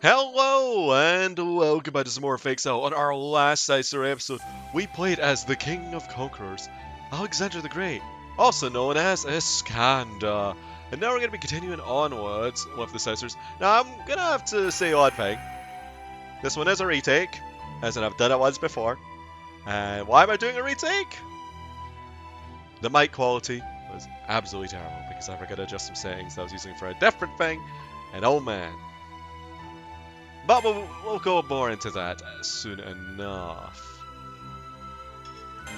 Hello and welcome back to some more Fake Cell. On our last side story episode, we played as the King of Conquerors, Alexander the Great, also known as Iskandar. And now we're going to be continuing onwards with the side stories. Now I'm going to have to say one thing. This one is a retake, as in I've done it once before. And why am I doing a retake? The mic quality was absolutely terrible because I forgot to adjust some settings that I was using for a different thing. And oh man. But we'll go more into that soon enough.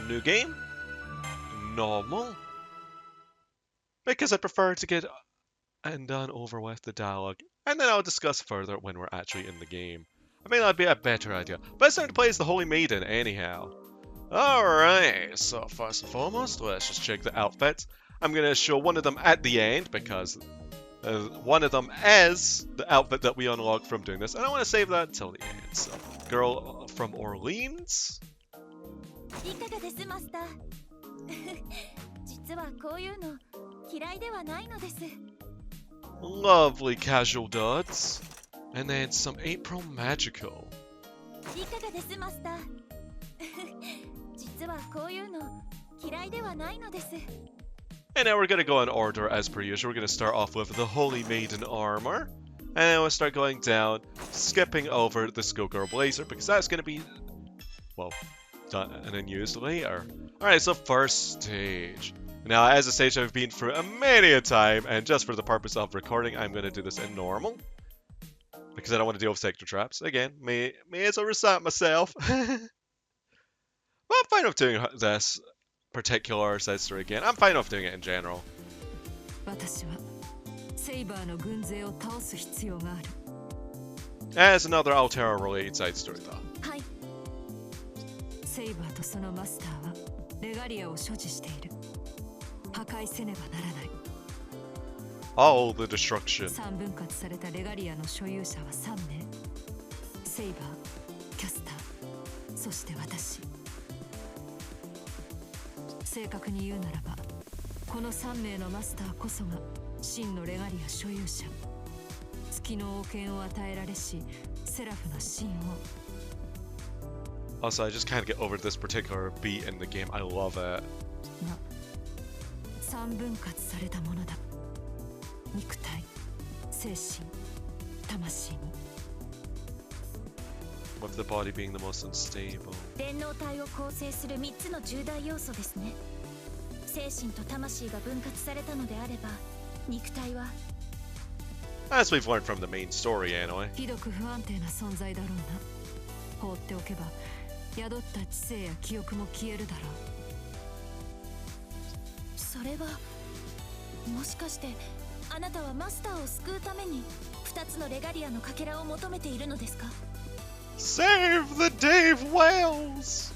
New game? Normal? Because I prefer to get and done over with the dialogue, and then I'll discuss further when we're actually in the game. I mean, that'd be a better idea. But it's time to play as the Holy Maiden anyhow. Alright, so first and foremost, let's just check the outfits. I'm going to show one of them at the end because one of them is the outfit that we unlocked from doing this, and I want to save that until the end. So, girl from Orleans. Lovely casual duds, and then some April Magical. And now we're going to go in order as per usual. We're going to start off with the Holy Maiden armor. And then we'll start going down, skipping over the Skullgirl Blazer, because that's going to be, well, done and then used later. Alright, so first stage. Now, as a stage I've been through many a time, and just for the purpose of recording, I'm going to do this in normal. Because I don't want to deal with sector traps. Again, may as well reset myself. But I'm fine with doing this particular side story again. I'm fine with doing it in general. As another Altera related side story though. Oh, the destruction. Also, I just can't get over this particular beat in the game. I love it. With the body being the most unstable. As we've learned from the main story anyway. Save the Dave Wales!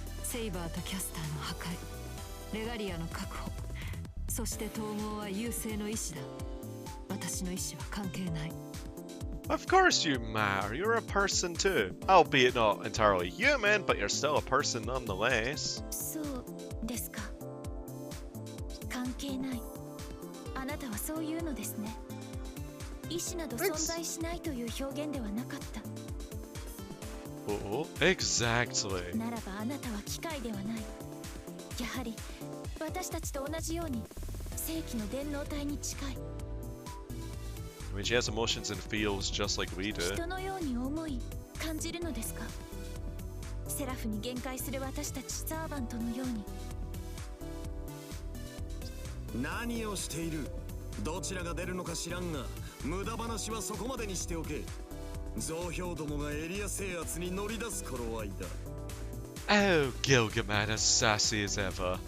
Of course you matter, you're a person too. Albeit not entirely human, but you're still a person nonetheless. Oh, exactly. I mean, she has emotions and feels just like we do. Oh, Gilgamesh, as sassy as ever.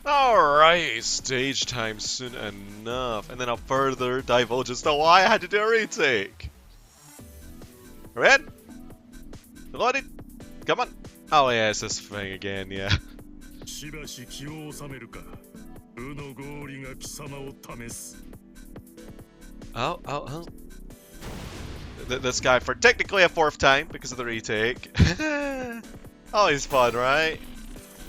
Alright, stage time soon enough. And then I'll further divulge as to why I had to do a retake. Red? Loaded? Come on. Oh yeah, it's this thing again, yeah. Oh. This guy for technically a 4th time because of the retake. Always fun, right?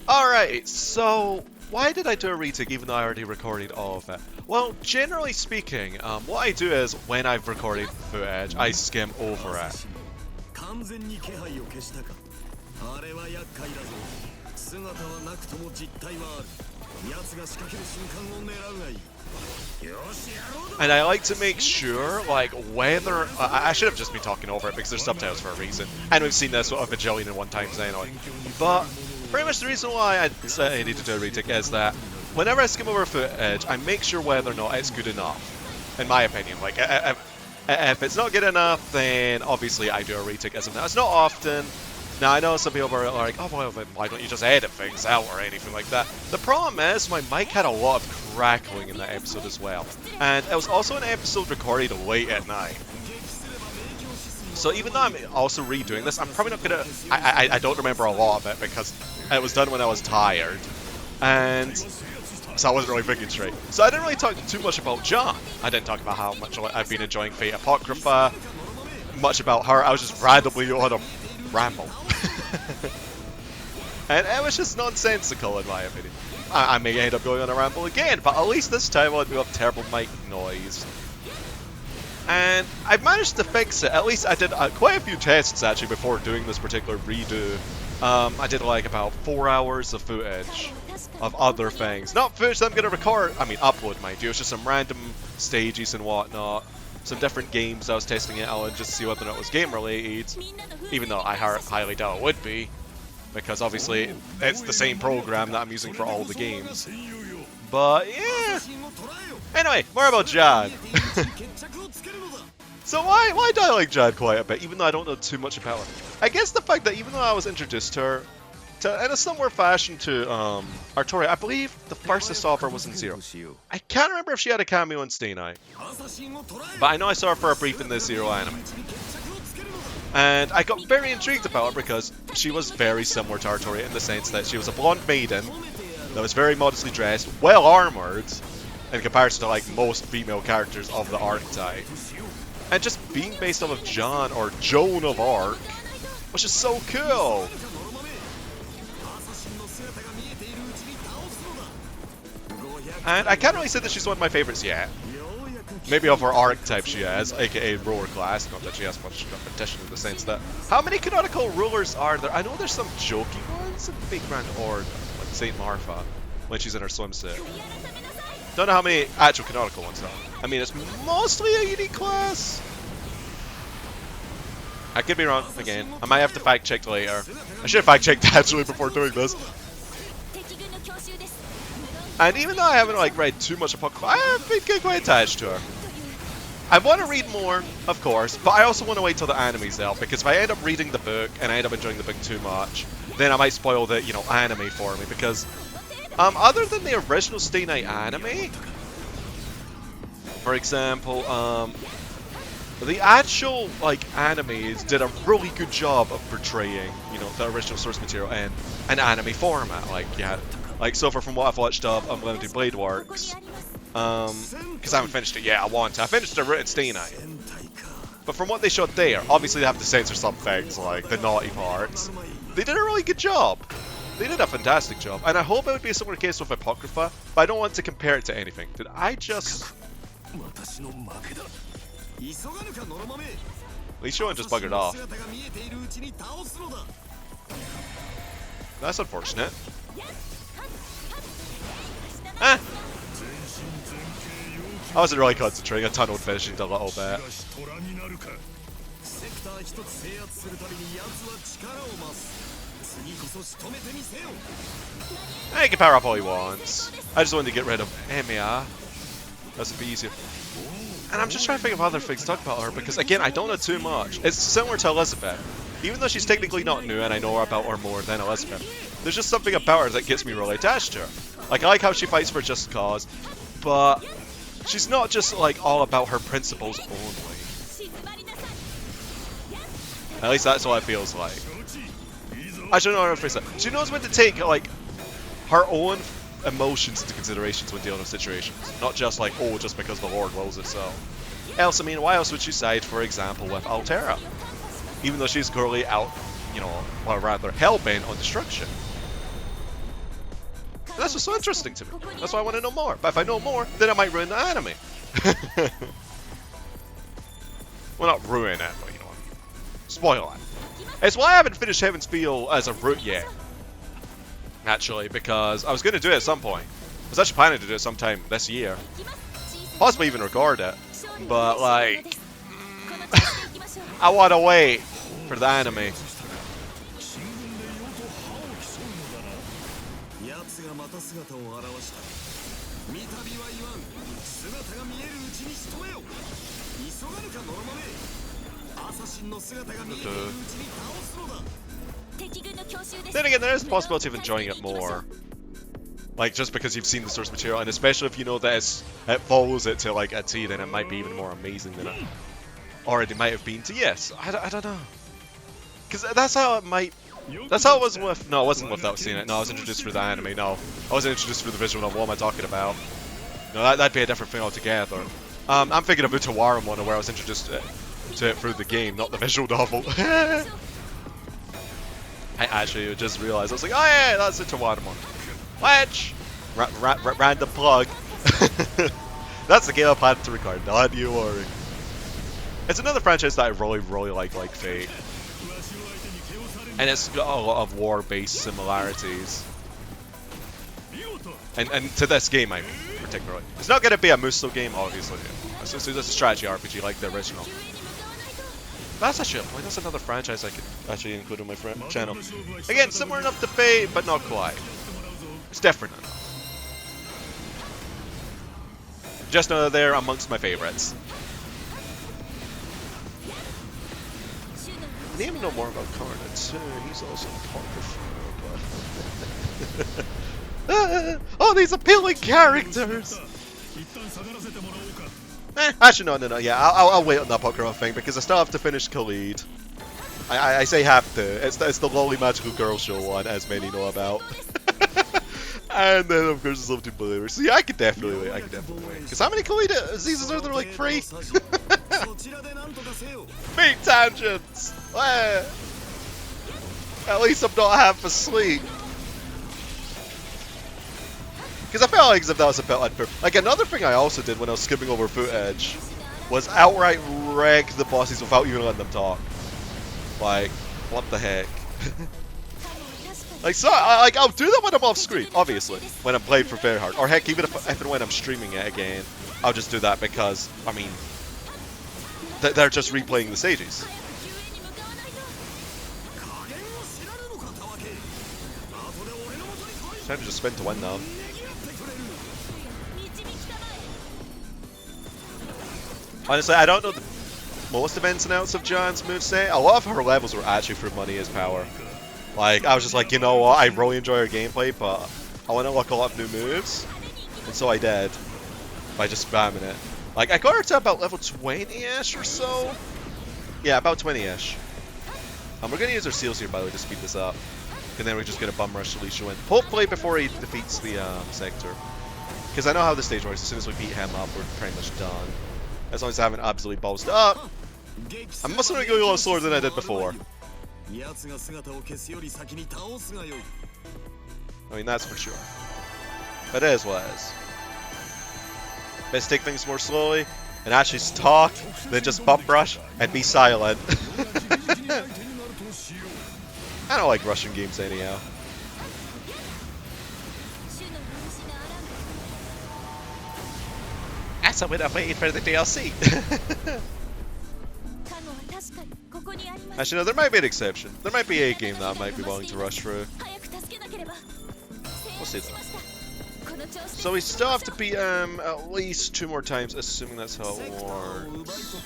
Alright, so why did I do a retake even though I already recorded all of it? Well, generally speaking, what I do is when I've recorded footage, I skim over it. And I like to make sure, like, whether... I should have just been talking over it because there's subtitles for a reason. And we've seen this a bajillion and one times anyway. But pretty much the reason why I need to do a retake is that whenever I skim over footage, I make sure whether or not it's good enough. In my opinion. Like, if it's not good enough, then obviously I do a retake as of now. It's not often. Now, I know some people are like, oh, well, then why don't you just edit things out or anything like that? The problem is, my mic had a lot of crackling in that episode as well. And it was also an episode recorded late at night. So even though I'm also redoing this, I'm probably not going to... I don't remember a lot of it because it was done when I was tired. And so I wasn't really thinking straight. So I didn't really talk too much about Jeanne. I didn't talk about how much I've been enjoying Fate Apocrypha. Much about her. I was just randomly on a ramble. And it was just nonsensical in my opinion. I may end up going on a ramble again, but at least this time I won't have terrible mic noise. And I've managed to fix it. At least I did quite a few tests actually before doing this particular redo. I did like about 4 hours of footage of other things. Not footage that I'm going to record, I mean upload mind you, it's just some random stages and whatnot. Some different games I was testing it out and just to see whether or not it was game related. Even though I highly doubt it would be. Because obviously it's the same program that I'm using for all the games. But yeah. Anyway, more about Jeanne. So why do I like Jeanne quite a bit, even though I don't know too much about her? I guess the fact that even though I was introduced to her in a similar fashion to Altera, I believe the first I saw of her was in Zero. I can't remember if she had a cameo in Stay Night. But I know I saw her for a brief in the Zero anime. And I got very intrigued about her because she was very similar to Altera in the sense that she was a blonde maiden that was very modestly dressed, well armored, in comparison to like most female characters of the archetype. And just being based off of Jeanne or Joan of Arc was just so cool. And I can't really say that she's one of my favorites yet. Maybe of her archetype she has, aka ruler class, not that she has much competition in the sense that... How many canonical rulers are there? I know there's some jokey ones in Fate Grand Horde, like Saint Martha, when she's in her swimsuit. Don't know how many actual canonical ones though. I mean, it's mostly a unique class. I could be wrong, again. I might have to fact check later. I should have fact checked actually before doing this. And even though I haven't like read too much Apocrypha, I have been getting quite attached to her. I want to read more, of course, but I also want to wait till the anime's out, because if I end up reading the book and I end up enjoying the book too much, then I might spoil the, you know, anime for me, because other than the original Stay Night anime, for example, the actual like animes did a really good job of portraying, you know, the original source material in an anime format. Like, yeah. Like, so far from what I've watched of Unlimited Blade Works, because I haven't finished it yet, I want to. I finished the written Stay Night. But from what they showed there, obviously they have to censor some things, like the naughty parts. They did a really good job. They did a fantastic job. And I hope it would be a similar case with Apocrypha, but I don't want to compare it to anything. Did I just... Lee Shonen just buggered off. That's unfortunate. Eh. I wasn't really concentrating, I tunneled finishing a little bit. He can power up all he wants. I just wanted to get rid of Emiya. That's a bit easier. And I'm just trying to think of other things to talk about her, because again, I don't know too much. It's similar to Elizabeth. Even though she's technically not new and I know about her more than Elizabeth, there's just something about her that gets me really attached to her. Like, I like how she fights for a just cause, but she's not just like all about her principles only. At least that's what it feels like. I don't know how to phrase that. She knows when to take like her own emotions into considerations when dealing with situations. Not just like, oh, just because the Lord wills it so. Else, I mean, why else would she side, for example, with Altera? Even though she's clearly out, you know, or rather hell-bent on destruction. And that's what's so interesting to me. That's why I want to know more. But if I know more, then I might ruin the anime. Well, not ruin it, but you know, spoil it. It's why I haven't finished Heaven's Feel as a route yet. Actually, because I was going to do it at some point. I was actually planning to do it sometime this year. Possibly even record it. But, like, I want to wait for the anime. Then again, there is a possibility of enjoying it more. Like, just because you've seen the source material, and especially if you know that it follows it to, like, a T, then it might be even more amazing than it already might have been to. Yes, I don't know. Because that's how it might... That's how it was with... No, it wasn't without seeing it. No, I was introduced through the anime. No, I wasn't introduced through the visual novel. What am I talking about? No, that'd be a different thing altogether. I'm thinking of Utawaran one, where I was introduced to it through the game, not the visual novel. I actually just realized, I was like, oh yeah, that's Utawaran one. Which, random plug. That's the game I plan to record, not you worry. It's another franchise that I really like Fate. And it's got a lot of war-based similarities. And to this game, I mean, particularly. It's not going to be a Muso game, obviously. It's a strategy RPG like the original. That's actually a point. That's another franchise I could actually include on my channel. Again, similar enough to Fate, but not quite. It's different enough. Just know that they're amongst my favorites. I need to know more about Karna too. He's also part of oh, these appealing characters! Actually, no. Yeah, I'll wait on that Pokemon thing because I still have to finish Khalid. I say have to. It's the lowly magical girl show one, as many know about. And then of course there's level 2 believers. So yeah, I could definitely wait. Because how many Khalid diseases are there? Like 3? Feet tangents. At least I'm not half asleep. Because I felt like that was a bit unfair. Like, another thing I also did when I was skipping over footage was outright wreck the bosses without even letting them talk. Like, what the heck? Like, so, I'll do that when I'm off screen, obviously, when I'm playing for very hard. Or heck, even if and when I'm streaming it again, I'll just do that because, I mean, they're just replaying the stages. Time to just spin to win now. Honestly, I don't know the most of ins and outs of Jeanne's moveset. A lot of her levels were actually for money as power. Like, I was just like, you know what, I really enjoy her gameplay, but I want to look a lot of new moves. And so I did. By just spamming it. Like, I got her to about level 20-ish or so. Yeah, about 20-ish. We're going to use our seals here, by the way, to speed this up. And then we just get a bum rush to Lishu in. Hopefully before he defeats the sector. Because I know how the stage works. As soon as we beat him up, we're pretty much done. As long as I haven't absolutely ballsed up. I must have going a little slower than I did before. I mean, that's for sure. But it is what it is. Let's take things more slowly and actually talk, then just bump rush and be silent. I don't like Russian games anyhow. That's a bit of waiting for the DLC. Actually, no, there might be an exception. There might be a game that I might be willing to rush through. We'll see though. So we still have to beat at least 2 more times, assuming that's how it works.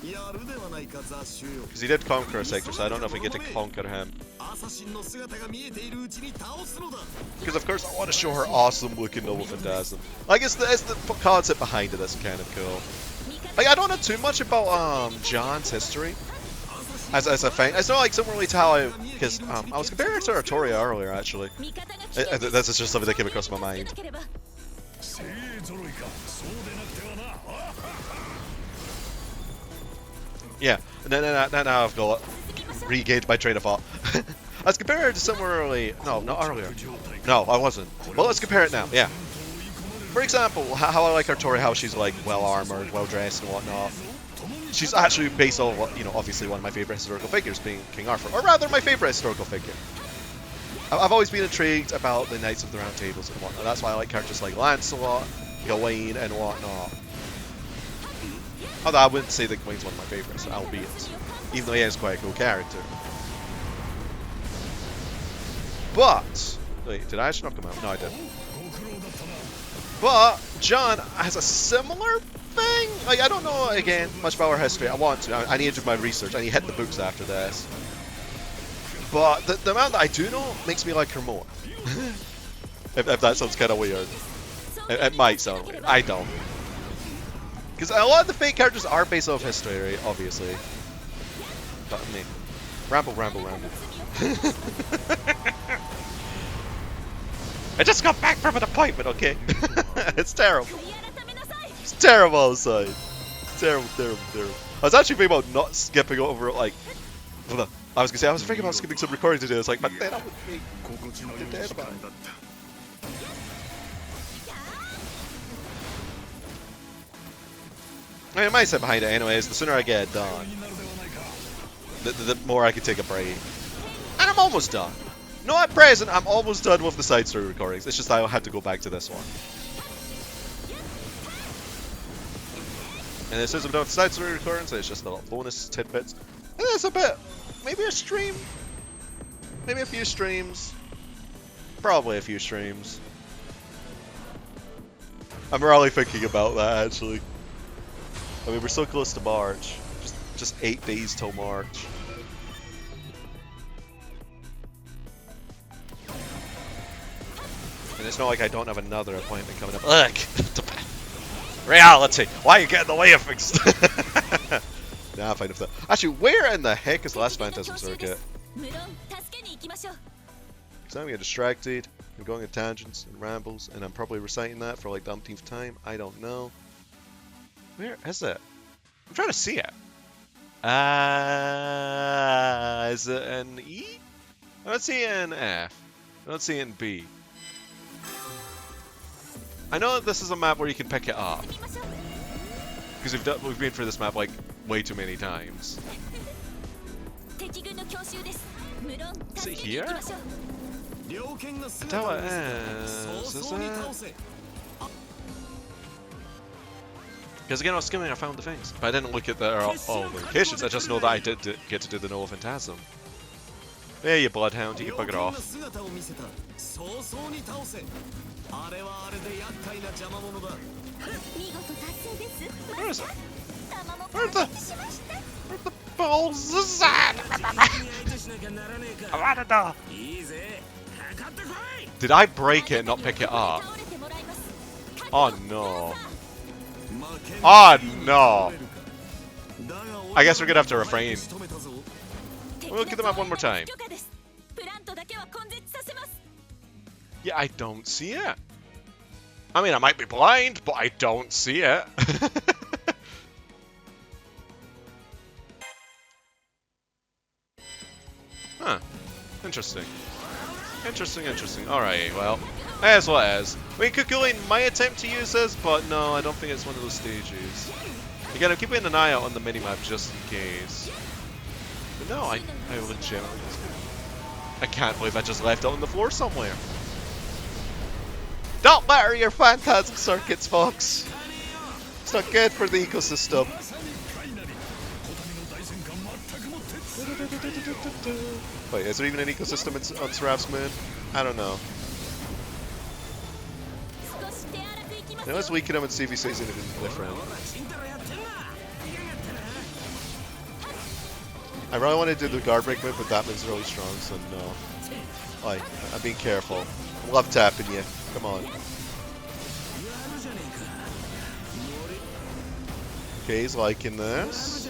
Because he did conquer a sector, so I don't know if we get to conquer him. Because of course I want to show her awesome looking Noble Phantasm. Like, it's the concept behind it that's kind of cool. Like, I don't know too much about Jeanne's history as a thing. It's not like something really to how because I was comparing it to Artoria earlier, actually. This is just something that came across my mind. Yeah, and then now I've got regained my train of thought. I was comparing it to somewhere early. No, not earlier. No, I wasn't. Well, let's compare it now. Yeah. For example, how I like Artoria, how she's like well armored, well dressed, and whatnot. She's actually based on what, you know, obviously one of my favorite historical figures, being King Arthur, or rather, my favorite historical figure. I've always been intrigued about the Knights of the Round Tables and whatnot. That's why I like characters like Lancelot, Gawain, and whatnot. Although I wouldn't say that Gawain's one of my favorites, albeit, even though he is quite a cool character. But wait, did I actually knock him out? No, I didn't. But Jeanne has a similar thing. Like, I don't know again much about her history. I want to. I need to do my research. I need to hit the books after this. But the amount that I do know makes me like her more. if that sounds kind of weird. It might sound weird. I don't. Because a lot of the fake characters are based off history, obviously. But I mean, ramble. I just got back from an appointment, okay? It's terrible. It's terrible outside. Terrible. I was actually thinking about not skipping over, like... I was thinking about skipping some recording today. I was like, but then I would make the deadline. I mean, I might sit behind it anyways. The sooner I get it done, the more I can take a break. And I'm almost done. No, at present, I'm almost done with the side story recordings. It's just I have to go back to this one. And as soon as I'm done with the side story recordings, it's just a little bonus tidbits. And it's a bit, maybe a stream, maybe a few streams, probably a few streams. I'm really thinking about that, actually. I mean, we're so close to March. Just 8 days till March. And it's not like I don't have another appointment coming up. Look! Reality! Why are you getting in the way of things? Nah, I'm fine with that. Actually, where in the heck is the last Phantasm Circuit? Because I'm getting distracted, I'm going on tangents and rambles, and I'm probably reciting that for like the umpteenth time. I don't know. Where is it? I'm trying to see it. Is it an E? I don't see it in F. I don't see it in B. I know that this is a map where you can pick it up. Because we've been through this map like way too many times. Is it here? Tell it is it? Because again, I was skimming, I found the things. But I didn't look at all the locations, I just know that I did get to do the Noah Phantasm. There you bloodhound, you can bugger off. Where is it? Where the balls is that? I wanna know. Did I break it and not pick it up? Oh no. Oh no! I guess we're gonna have to refrain. We'll get them up one more time. Yeah, I don't see it. I mean, I might be blind, but I don't see it. Huh. Interesting. Interesting. Alright, well, as what as. I mean, Kukulin might attempt to use this, but no, I don't think it's one of those stages. Again, I'm keeping an eye out on the minimap just in case. But no, I legitimately... I can't believe I just left it on the floor somewhere. Don't matter your Phantasm Circuits, folks. It's not good for the ecosystem. Wait, is there even an ecosystem on Seraph's Moon? I don't know. Now let's weaken him and see if he says anything different. I really want to do the guard break move, but that move's really strong, so no. Oi, I'm being careful. I love tapping you. Come on. Okay, he's liking this.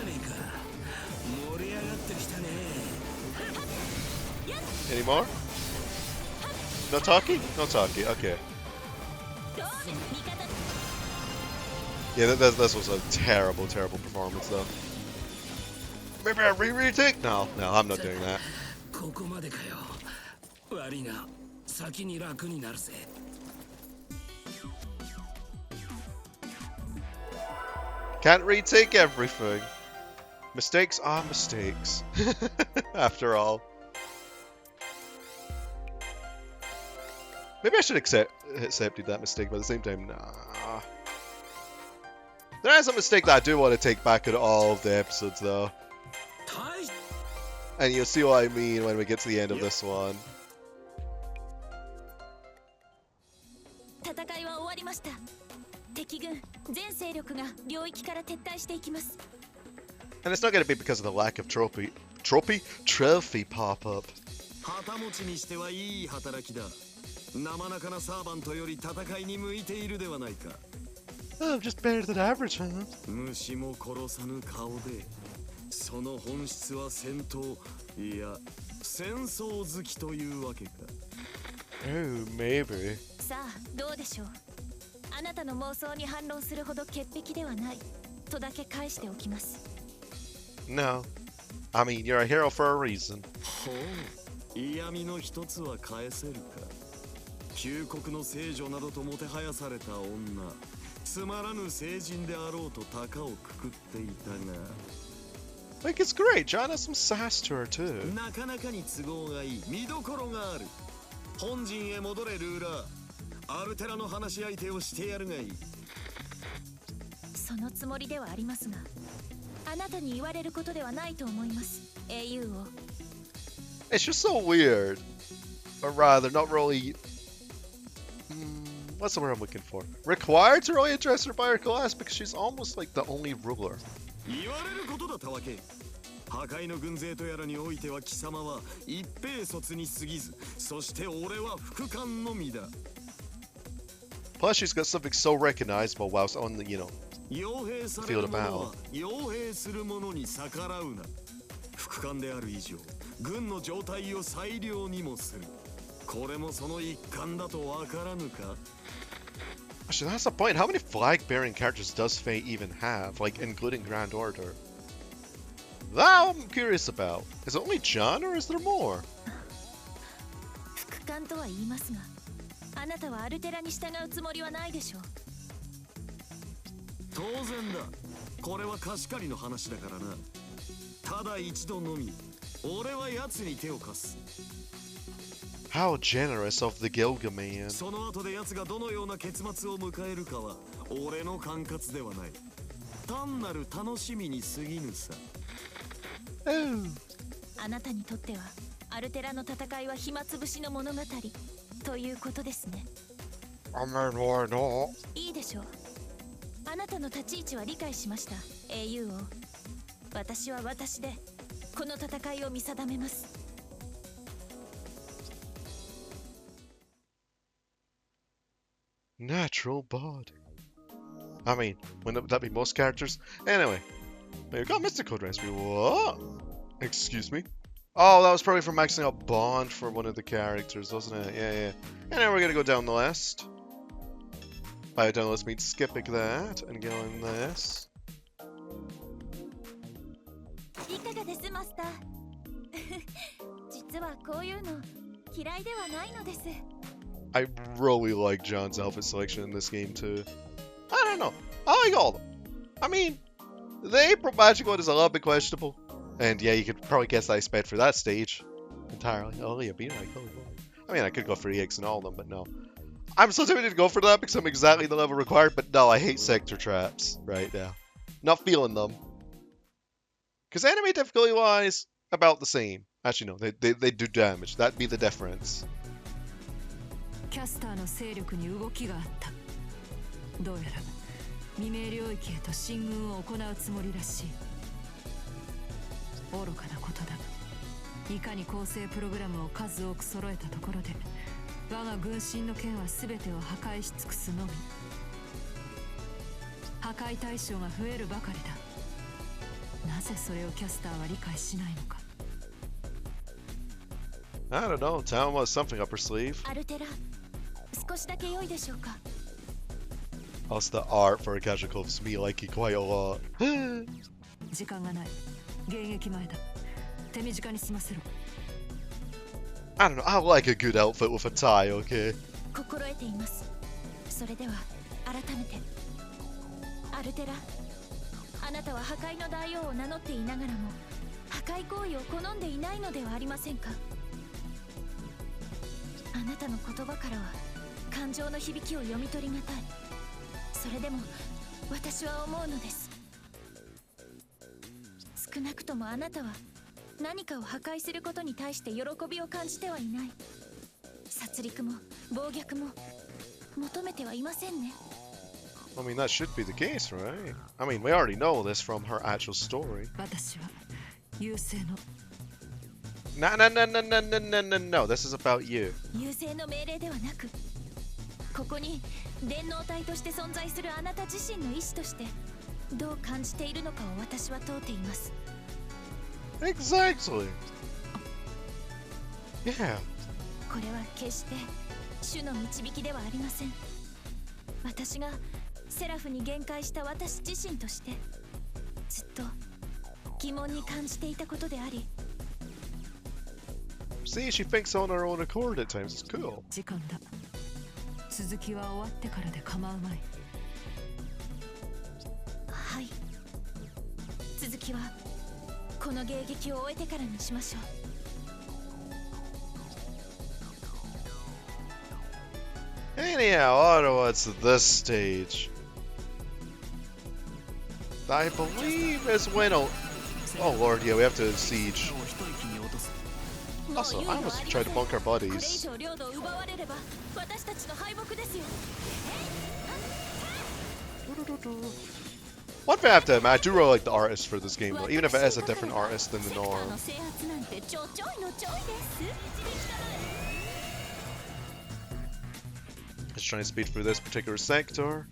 Any more? No talkie? No talkie, okay. Yeah, this was a terrible, terrible performance though. Maybe a retake? No, I'm not doing that. Can't retake everything. Mistakes are mistakes. After all. Maybe I should accepted that mistake, but at the same time, nah. There is a mistake that I do want to take back at all of the episodes, though. And you'll see what I mean when we get to the end of this one. And it's not going to be because of the lack of trophy pop-up. Oh, just better than average, huh? Oh, maybe. No. I mean, you're a hero for a reason. Like, it's great. Jeanne has some sass to her, too. It's just so weird. Or rather, not really... what's the word I'm looking for? Required to really address her by her class because she's almost like the only ruler. Plus, she's got something so recognizable whilst on the, field of battle. Actually, that's the point. How many flag-bearing characters does Faye even have, like, including Grand Order? That I'm curious about. Is it only Jeanne, or is there more? How generous of the Gilgaman. Oh. I mean, why not? Natural body. I mean, wouldn't that be most characters? Anyway, we've got mystical recipe. What? Excuse me? Oh, that was probably for maxing out Bond for one of the characters, wasn't it? Yeah. And now we're gonna go down the list. By down the list means skipping that and going this. I really like Jeanne's outfit selection in this game too. I don't know. I like all of them. I mean, the April magic one is a little bit questionable. And yeah, you could probably guess that I sped for that stage entirely. Oh, yeah, be like, I mean, I could go for EX and all of them, but no. I'm so tempted to go for that because I'm exactly the level required, but no, I hate sector traps right now. Not feeling them. Because enemy difficulty-wise, about the same. Actually, no, they do damage. That'd be the difference. I don't know. Talon has something up her sleeve. Altera, 少しだけ良いでしょうか? Also, the art for a casual clothes me like it quite a lot. 時間がない。現役前だ。手短に済ませろ。I don't know. I like a good outfit with a tie, okay? 心得ています。それでは改めて。アルテラ、あなたは破壊の大王を名乗っていながらも破壊行為を好んでいないのではありませんか？あなたの言葉からは感情の響きを読み取りがたい。それでも私は思うのです。少なくともあなたは何かを破壊することに対して喜びを感じてはいない。殺戮も暴虐も求めてはいませんね。I mean, that should be the case, right? I mean, we already know this from her actual story. 私は優勢の No, this is about you. 優勢の命令ではなく、ここに電脳体として存在するあなた自身の意志としてどう感じているのかを私は問うています。Exactly. Yeah. これは決して主の導きではありません。私がセラフに限界した私自身としてずっと疑問に感じていたことであり。See, she thinks on her own accord at times. It's cool. 時間だ。続きは終わってからで構うまい。はい。続きはこの迎撃を終えてからにしましょう。Anyhow, Ottawa's this stage. I believe is when. Oh lord, yeah, we have to siege. Also, I almost tried to bunk our buddies. One thing I have to admit, I do really like the artist for this game, though, even if it is a different artist than the norm. Let's try and speed through this particular sector.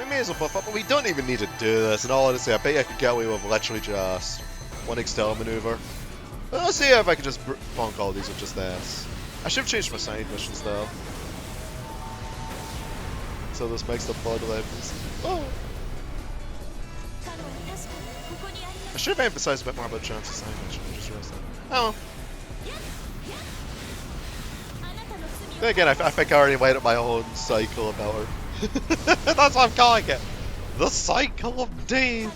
We may as well buff up, but we don't even need to do this. And all honesty, I bet you I could get away with literally just one Extella maneuver. But let's see if I can just bonk all these with just this. I should have changed my side missions though. So this makes the blood levels. Oh! I should have emphasized a bit more about Jeanne's side mission. I just realized that. Oh. Then again, I think I already went up my own cycle about her. That's what I'm calling it. The cycle of Dave.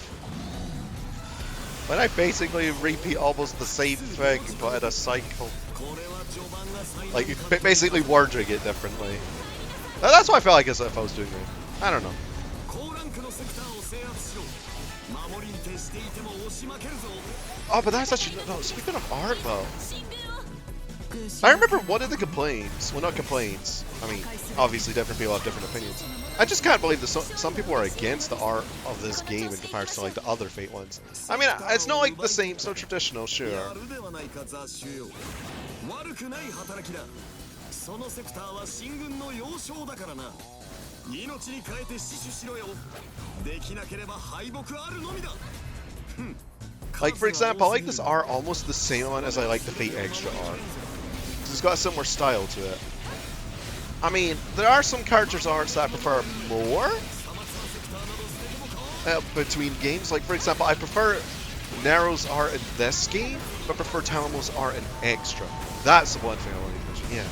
When I basically repeat almost the same thing, but in a cycle. Like, basically wording it differently. That's what I felt like as if I was doing it. I don't know. Oh, but that's actually... No, speaking of art, though. I remember one of the complaints, well not complaints, I mean, obviously different people have different opinions. I just can't believe that some people are against the art of this game in comparison to like the other Fate ones. I mean, it's not like the same, so traditional, sure. Like, for example, I like this art almost the same amount as I like the Fate Extra art. It's got a similar style to it. I mean, there are some characters' arts that I prefer more between games. Like, for example, I prefer Nero's art in this game, but prefer Talamo's art in Extra. That's the one thing I want to mention, yeah.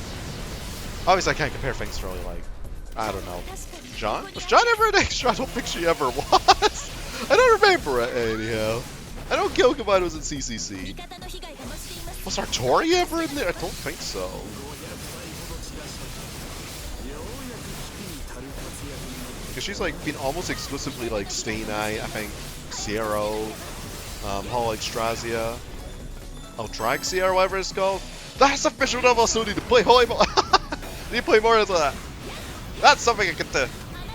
Obviously, I can't compare things really, like, I don't know. Jeanne? Was Jeanne ever in Extra? I don't think she ever was. I don't remember it, anyhow. I know Gilgamesh was in CCC. Was Artori ever in there? I don't think so. Because she's like been almost exclusively like Stay Night, I think, Zero, Hall Extrazia, Aldraxia or whatever it's called. That's official level, so I need to play Holy Maiden. I need to play more of that. That's something I could do.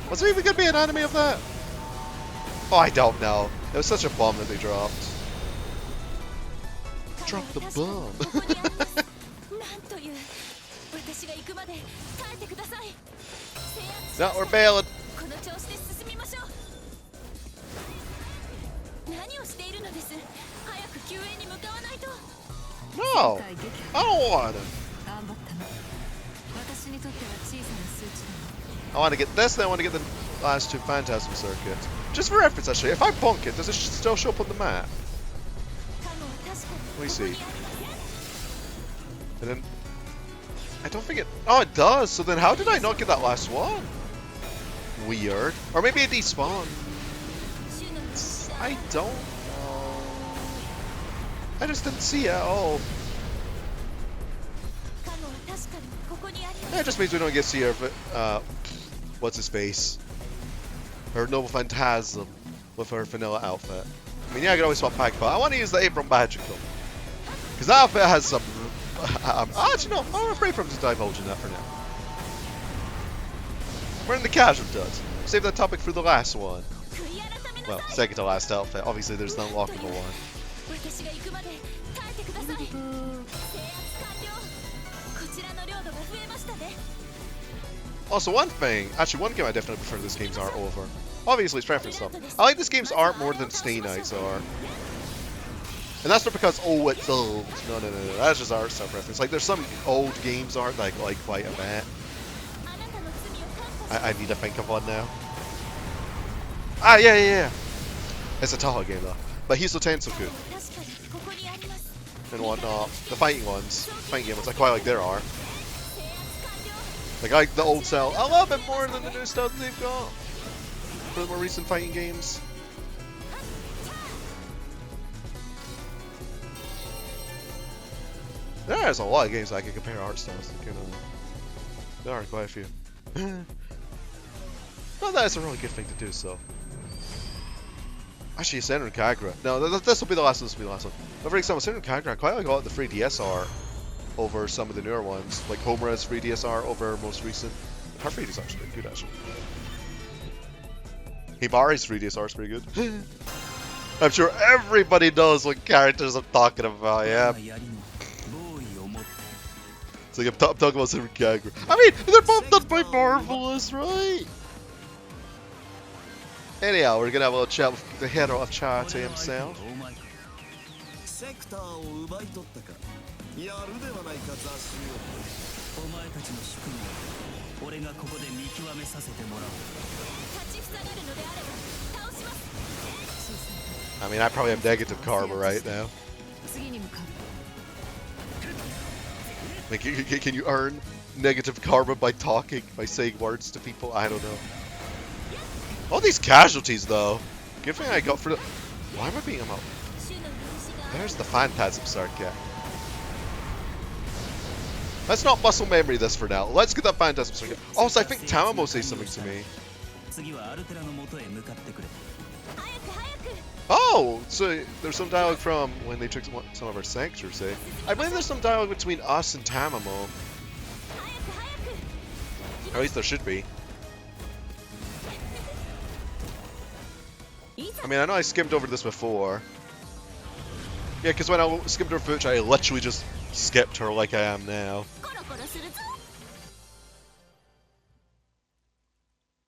Was there even going to be an anime of that? Oh, I don't know. It was such a bomb that they dropped. Drop the bomb. No, we're bailing. No, No! I don't want it. 頑張ったの。私にとっては小さな数値だの。 I want to get this, then I want to get the last two Phantasm circuits. Just for reference, actually, if I bonk it, does it still show up on the map? Let me see. And then... I don't think it... Oh, it does! So then how did I not get that last one? Weird. Or maybe it despawned. I don't know. I just didn't see it at all. That just means we don't get to see her, what's his face? Her Noble Phantasm with her vanilla outfit. I mean, yeah, I can always swap back, but I want to use the Abram Magical. Because that outfit has some... actually, no, I'm afraid from just divulging that for now. We're in the casual duds. Save that topic for the last one. Well, second to last outfit. Obviously, there's the unlockable one. Also, one thing, actually one game I definitely prefer this game's art over. Obviously, it's preference stuff. I like this game's art more than Stay Night's art. And that's not because, oh, it's old. No, that's just art stuff preference. Like, there's some old games art that I like quite a bit. I need to think of one now. Ah, yeah. It's a Tahoe game, though. But he's so Tensoku. And whatnot. The fighting ones. Fighting game ones, I quite like their art. Like, I like the old style a little bit more than the new stuff that they've got for the more recent fighting games. There's a lot of games I can compare art styles to. There are quite a few. Not that it's a really good thing to do, so. Actually, Senran Kagura. No, this will be the last one. This will be the last one. But for example, Senran Kagura, I quite like a lot of the 3DS art over some of the newer ones. Like Homura's 3DS art over most recent. Her 3DS is actually good, actually. Hibari's 3DS art's pretty good. I'm sure everybody knows what characters I'm talking about, yeah. It's like I'm talking about Senran Kagura. I mean, they're both done by Marvelous, right? Anyhow, we're gonna have a little chat with the hero of charity himself. I mean, I probably have negative karma right now. Like, can you earn negative karma by talking, by saying words to people? I don't know. All these casualties, though. Good thing I got for the... Why am I being out? There's the Phantasm circuit. Let's not muscle memory this for now. Let's get that Phantasm circuit. Also, I think Tamamo says something to me. Oh! So, there's some dialogue from when they took some of our sectors, eh? I believe there's some dialogue between us and Tamamo. Or at least there should be. I mean, I know I skimmed over this before. Yeah, because when I skimmed her footage, I literally just skipped her like I am now.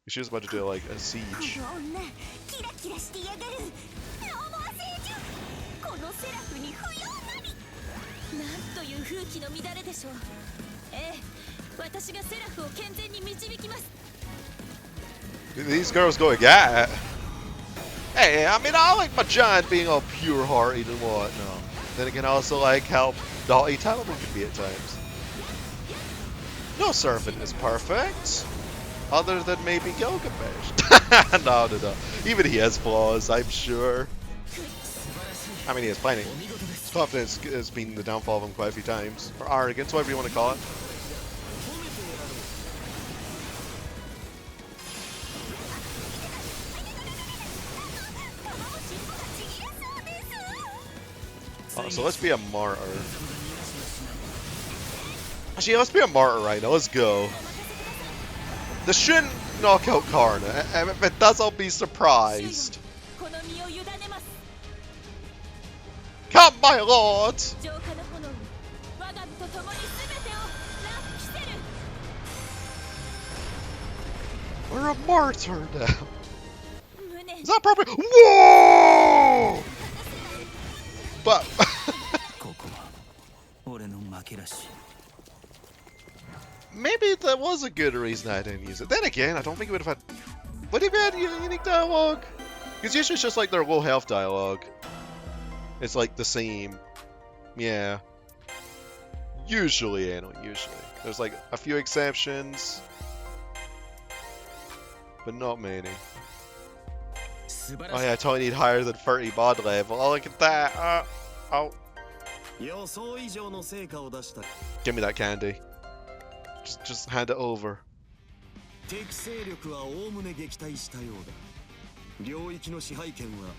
She was about to do, like, a siege. These girls go again. Hey, I mean, I like my Jeanne being all pure-hearted and whatnot. Then again, I also like how naughty Talon can be at times. No servant is perfect, other than maybe Gilgamesh. No. Even he has flaws, I'm sure. I mean, he has plenty. His confidence has been the downfall of him quite a few times. Or arrogance, whatever you want to call it. Oh, so let's be a martyr. Actually, let's be a martyr right now. Let's go. This shouldn't knock out Karna. And if it does, I'll be surprised. Come, my lord! We're a martyr now. Is that appropriate? Whoa! But Maybe that was a good reason I didn't use it. Then again, I don't think it would have had... Would it have had unique dialogue? Because usually it's just like their low health dialogue. It's like the same. Yeah. Usually, usually. There's like a few exceptions. But not many. Oh yeah, I totally need higher than 30 mod level. Oh, look at that. Oh. Give me that candy. Just hand it over. 敵勢力はおおむね撃退したようだ。領域の支配権は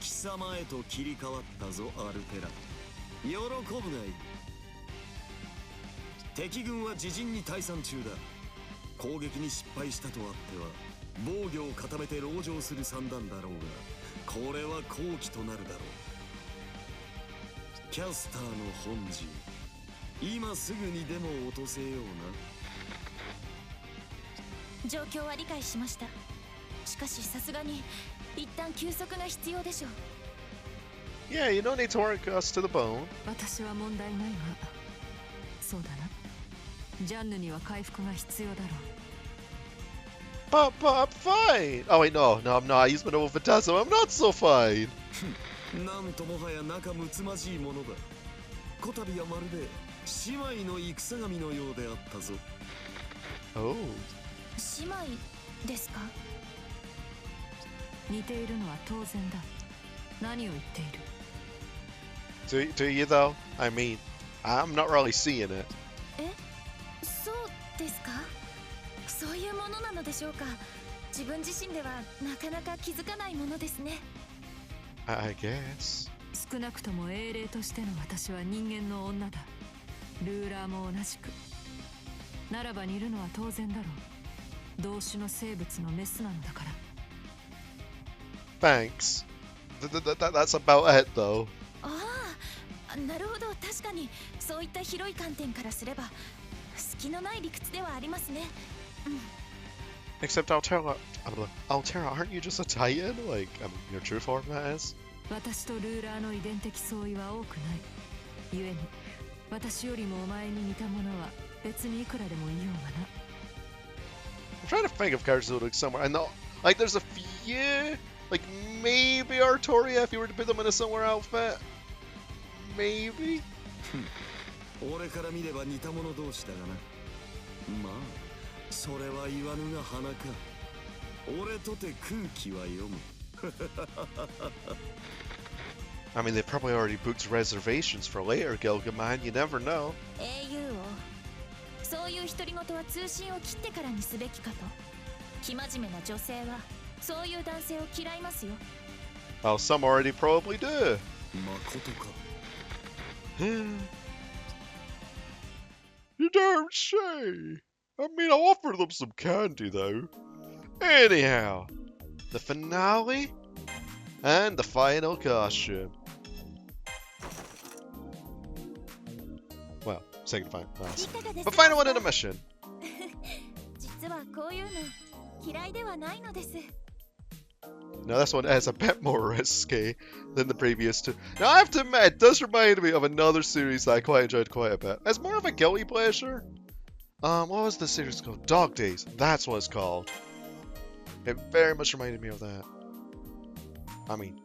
貴様へと切り替わったぞ、アルテラ。喜ぶがいい。敵軍は自陣に退散中だ。攻撃に失敗したとあっては防御を固めて籠城する算段だろうが、これは好機となるだろう。キャスターの本陣、今すぐにでも落とせような。状況は理解しました。しかしさすがに一旦休息が必要でしょう。Yeah, you don't need to work us to the bone. 私は問題ないが、そうだな。ジャンヌには回復が必要だろう。But I'm fine. Oh wait, no, I'm not. I used my noble phantasm. I'm not so fine. なんともはや仲睦まじいものだ。こたびはまるで姉妹の戦神のようであったぞ。Oh. 姉妹ですか？似ているのは当然だ。何を言っている？ Do you though? I mean, I'm not really seeing it. え、そうですか？そういうものなのでしょうか？自分自身ではなかなか気づかないものですね。I guess. 少なくとも英霊としての私は人間の女だ。ルーラーも同じく。ならば似るのは当然だろう。同種の生物のメスなのだから。Thanks. That's about it, though. ああ、なるほど。確かにそういった広い観点からすれば隙のない理屈ではありますね。Except Altera, aren't you just a Titan? Like, your true form, that is? 私とルーラーの遺伝的相違は多くない。故に、私よりもお前に似たものは別にいくらでもいようがな。I'm trying to think of cards that look somewhere. I know, like, there's a few, like, maybe Artoria if you were to put them in a similar outfit. Maybe? 俺から見れば似た者同士だがな。まあ、それは言わぬが花か。俺とて空気は読む。I mean, they've probably already booked reservations for later, Gilgaman. You never know. 英雄をそういう独り言は通信を切ってからにすべきかと。生真面目な女性はそういう男性を嫌いますよ。Well, some already probably do. まことか。You don't say. I mean, I offered them some candy, though. Anyhow, the finale and the final costume. Well, second final, last. But final one in a mission. 実はこういうの嫌いではないのです。Now this one is a bit more risky than the previous two. Now I have to admit, it does remind me of another series that I quite enjoyed quite a bit. It's more of a guilty pleasure. What was the series called? Dog Days. That's what it's called. It very much reminded me of that. I mean,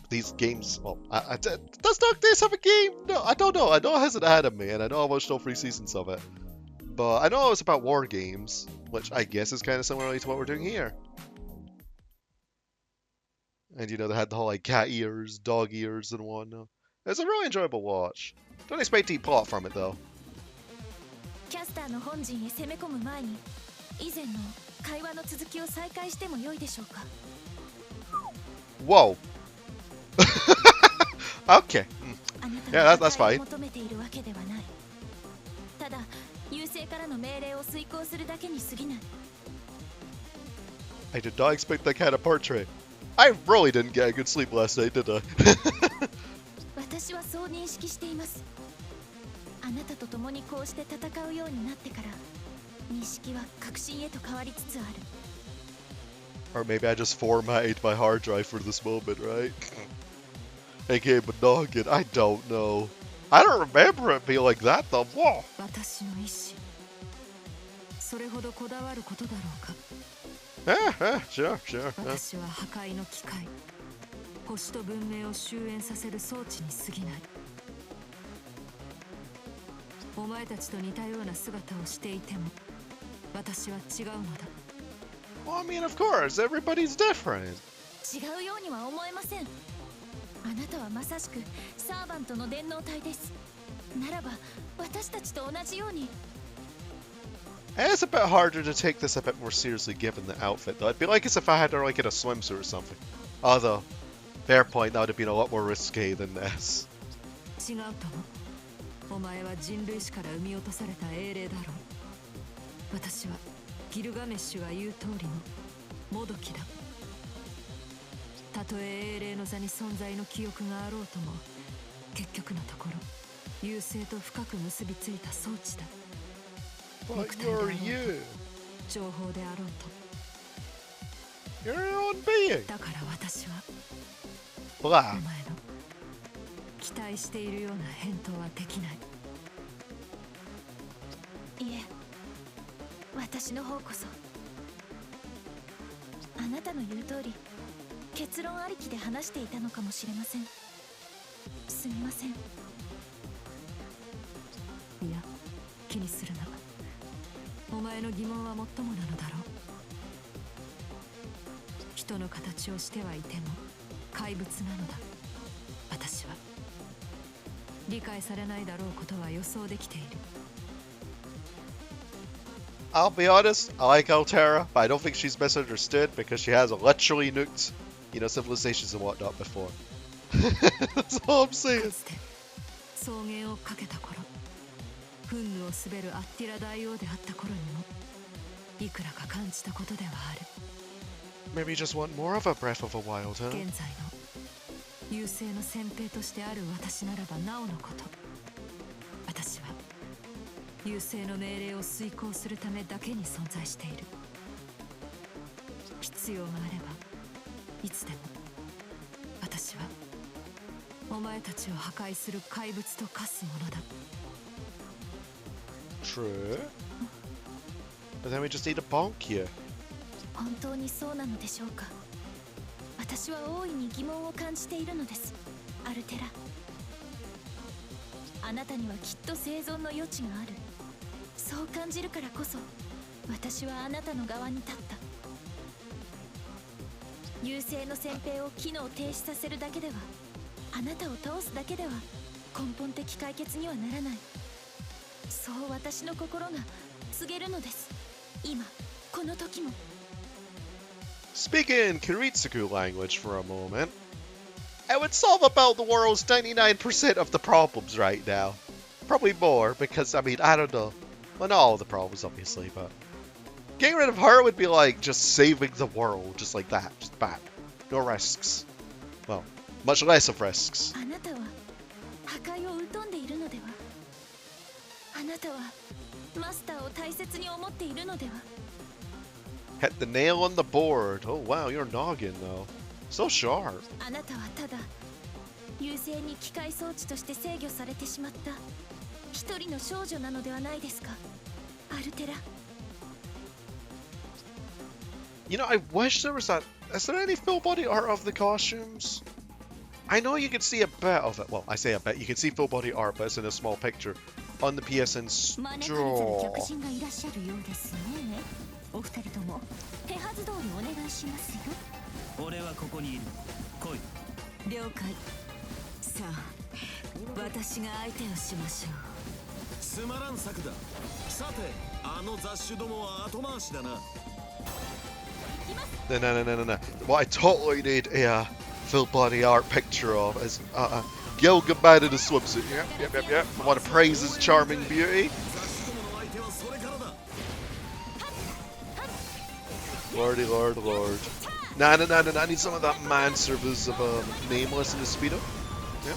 these games, well, does Dog Days have a game? No, I don't know. I know it has an anime, and I know I watched all 3 seasons of it. But I know it was about war games, which I guess is kind of similar to what we're doing here. And you know, they had the whole like cat ears, dog ears, and whatnot. It's a really enjoyable watch. Don't expect to eat plot from it though. キャスターの本陣へ攻め込む前に以前の会話の続きを再開しても良いでしょうか。 Whoa. Okay. あなた Yeah, が that's fine. 求めているわけではない。ただ優勢からの命令を遂行するだけに過ぎない。 I did not expect that kind of portrait. I really didn't get a good sleep last night, did I? 私はそう認識しています。あなたと共にこうして戦うようになってから認識は確信へと変わりつつある。 Or maybe I just formatted my hard drive for this moment, right? AKA Monogin, I don't know. I don't remember it being like that though. Whoa. 私の意志それほどこだわることだろうか Sure, sure. 私は破壊の機械星と文明を終焉させる装置に過ぎないお前たちと似たような姿をしていても私は違うのだ Well, I mean, of course, everybody's different. 違うようには思えません。あなたはまさしくサーバントの電脳体です。ならば私たちと同じように It's a bit harder to take this a bit more seriously given the outfit, though. It'd be like as if I had her like in a swimsuit or something. Although, fair point, that would have been a lot more risque than this. 違うともお前は人類史から生み落とされた英霊だろう私はギルガメッシュが言う通りのもどきだたとえ英霊の座に存在の記憶があろうとも結局のところ優勢と深く結びついた装置だ But you're you. 情報であろう You're your own being. とだから私は Blah. お前の期待しているような返答はできないいえ私の方こそあなたの言う通り結論ありきで話していたのかもしれませんすみませんいや気にするなお前の疑問はもっともなのだろう人の形をしてはいても怪物なのだ私は理解されないだろうことは予想できている I'll be honest, I like Altera, but I don't think she's misunderstood because she has literally nuked, you know, civilizations and whatnot before. That's all I'm か saying. つて草原をかけた頃憤怒を滑るアッティラ大王であった頃にもいくらか感じたことではある Maybe you just want more of a breath of a wild, huh? 現在の優勢の先兵としてある私ならばなおのこと私は優勢の命令を遂行するためだけに存在している必要があればいつでも私はお前たちを破壊する怪物と化すものだ True. But then we just need to bonk you. 本当にそうなのでしょうか私は大いに疑問を感じているのですアルテラあなたにはきっと生存の余地があるそう感じるからこそ私はあなたの側に立った優勢の先兵を機能停止させるだけではあなたを倒すだけでは根本的解決にはならないそう私の心が告げるのです今この時も Speaking in Kiritsuku language for a moment, it would solve about the world's 99% of the problems right now. Probably more, because, I mean, I don't know. Well, not all the problems, obviously, but... Getting rid of her would be like just saving the world, just like that. Just bam. No risks. Well, much less of risks. あなたは破壊を疎んでいるのではあなたはマスターを大切に思っているのでは Hit the nail on the board. Oh, wow, you're noggin, though. So sharp. あなたはただ優勢に機械装置として制御されてしまった一人の少女なのではないですかアルテラ You know, I wish there was that... Is there any full body art of the costumes? I know you can see a bit of it. Well, I say a bit. You can see full body art, but it's in a small picture on the PSN 招かれざる store. 客人がいらっしゃるようですねお二人とも手はず通りお願いしますよ俺はここにいる来い了解さあ私が相手をしましょうつまらん策ださてあの雑種どもは後回しだな No. What I totally need a full body art picture of is Gilgamesh in a swimsuit. Yep. I want to praise his charming beauty. 雑種どもの相手はそれからだ Lord. No. I need some of that man service of Nameless in the Speedo. Yeah.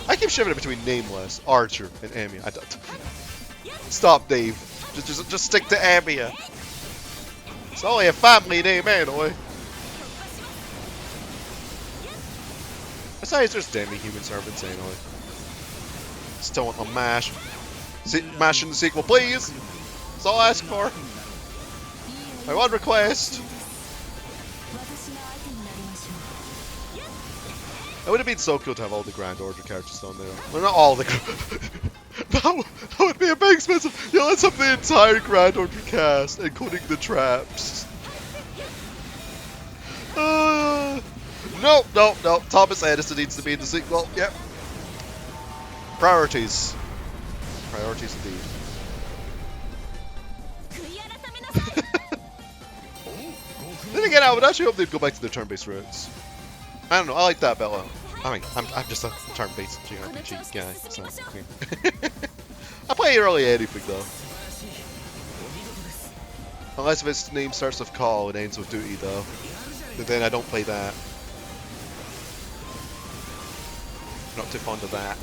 I keep shifting between Nameless, Archer, and Amiya. Stop, Dave. Just stick to Amiya. It's only a family name anyway. Besides, there's demi-human servants anyway. Still want to mash. Mash in the sequel, please! That's all I ask for. My one request. It would have been so cool to have all the Grand Order characters on there. Well, not all the... that would be a big expensive. Yeah, let's have the entire Grand Order cast, including the traps. Nope. Thomas Edison needs to be in the sequel. Yep. Priorities. Priorities indeed. Then again, I would actually hope they'd go back to their turn-based roots. I don't know, I like that Bella. I mean, I'm just a turn-based JRPG guy, so yeah. I play early anything though. Unless if its name starts with call and ends with duty though. But then I don't play that. Not too fond of that.